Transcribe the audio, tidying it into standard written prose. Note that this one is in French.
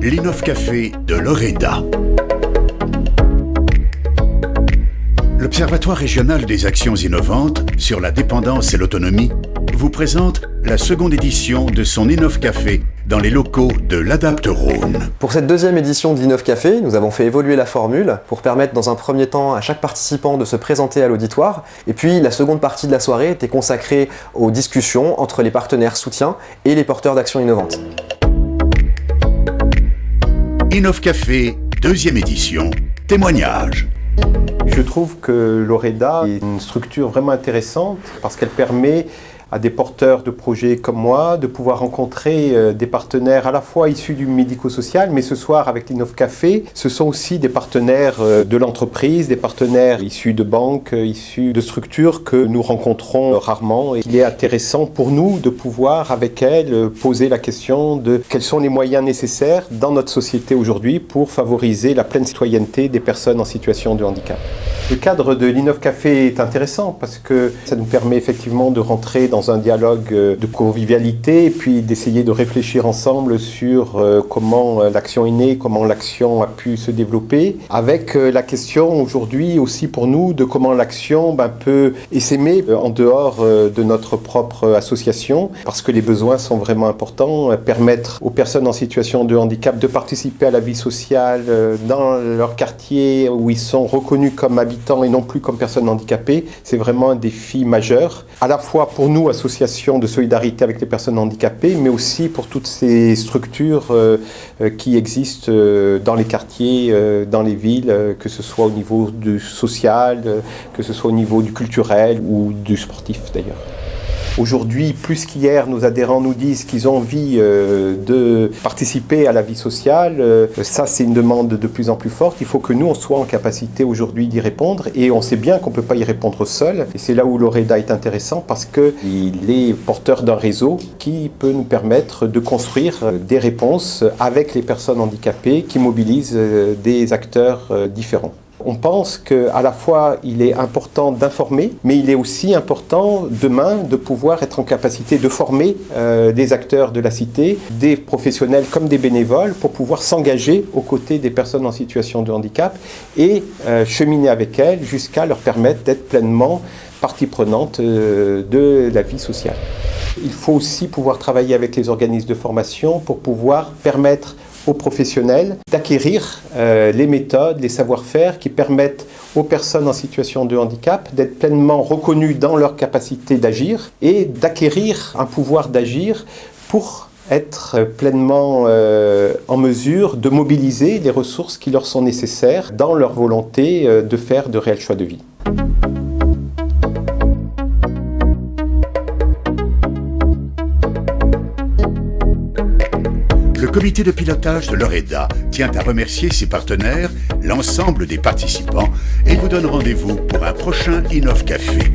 l'Innov-Café de Loreda. L'Observatoire régional des actions innovantes sur la dépendance et l'autonomie vous présente la seconde édition de son Innov-Café dans les locaux de l'Adapte-Rhône. Pour cette deuxième édition de l'Innov-Café, nous avons fait évoluer la formule pour permettre dans un premier temps à chaque participant de se présenter à l'auditoire. Et puis la seconde partie de la soirée était consacrée aux discussions entre les partenaires soutiens et les porteurs d'actions innovantes. Innov-Café, deuxième édition, témoignage. Je trouve que Loreda est une structure vraiment intéressante parce qu'elle permet à des porteurs de projets comme moi de pouvoir rencontrer des partenaires à la fois issus du médico-social, mais ce soir avec l'Innov-Café, ce sont aussi des partenaires de l'entreprise, des partenaires issus de banques, issus de structures que nous rencontrons rarement. Et il est intéressant pour nous de pouvoir avec elles poser la question de quels sont les moyens nécessaires dans notre société aujourd'hui pour favoriser la pleine citoyenneté des personnes en situation de handicap. Le cadre de l'Innov-Café est intéressant parce que ça nous permet effectivement de rentrer dans un dialogue de convivialité et puis d'essayer de réfléchir ensemble sur comment l'action est née, comment l'action a pu se développer, avec la question aujourd'hui aussi pour nous de comment l'action peut essaimer en dehors de notre propre association, parce que les besoins sont vraiment importants, permettre aux personnes en situation de handicap de participer à la vie sociale dans leur quartier où ils sont reconnus comme habitants et non plus comme personnes handicapées, c'est vraiment un défi majeur, à la fois pour nous, associations de solidarité avec les personnes handicapées, mais aussi pour toutes ces structures qui existent dans les quartiers, dans les villes, que ce soit au niveau du social, que ce soit au niveau du culturel ou du sportif d'ailleurs. Aujourd'hui, plus qu'hier, nos adhérents nous disent qu'ils ont envie de participer à la vie sociale. Ça, c'est une demande de plus en plus forte. Il faut que nous, on soit en capacité aujourd'hui d'y répondre. Et on sait bien qu'on ne peut pas y répondre seul. Et c'est là où Loreda est intéressant parce qu'il est porteur d'un réseau qui peut nous permettre de construire des réponses avec les personnes handicapées qui mobilisent des acteurs différents. On pense qu'à la fois, il est important d'informer, mais il est aussi important demain de pouvoir être en capacité de former des acteurs de la cité, des professionnels comme des bénévoles, pour pouvoir s'engager aux côtés des personnes en situation de handicap et cheminer avec elles jusqu'à leur permettre d'être pleinement partie prenante de la vie sociale. Il faut aussi pouvoir travailler avec les organismes de formation pour pouvoir permettre aux professionnels d'acquérir les méthodes, les savoir-faire qui permettent aux personnes en situation de handicap d'être pleinement reconnues dans leur capacité d'agir et d'acquérir un pouvoir d'agir pour être pleinement en mesure de mobiliser les ressources qui leur sont nécessaires dans leur volonté de faire de réels choix de vie. Le comité de pilotage de Loreda tient à remercier ses partenaires, l'ensemble des participants, et vous donne rendez-vous pour un prochain Innov-Café.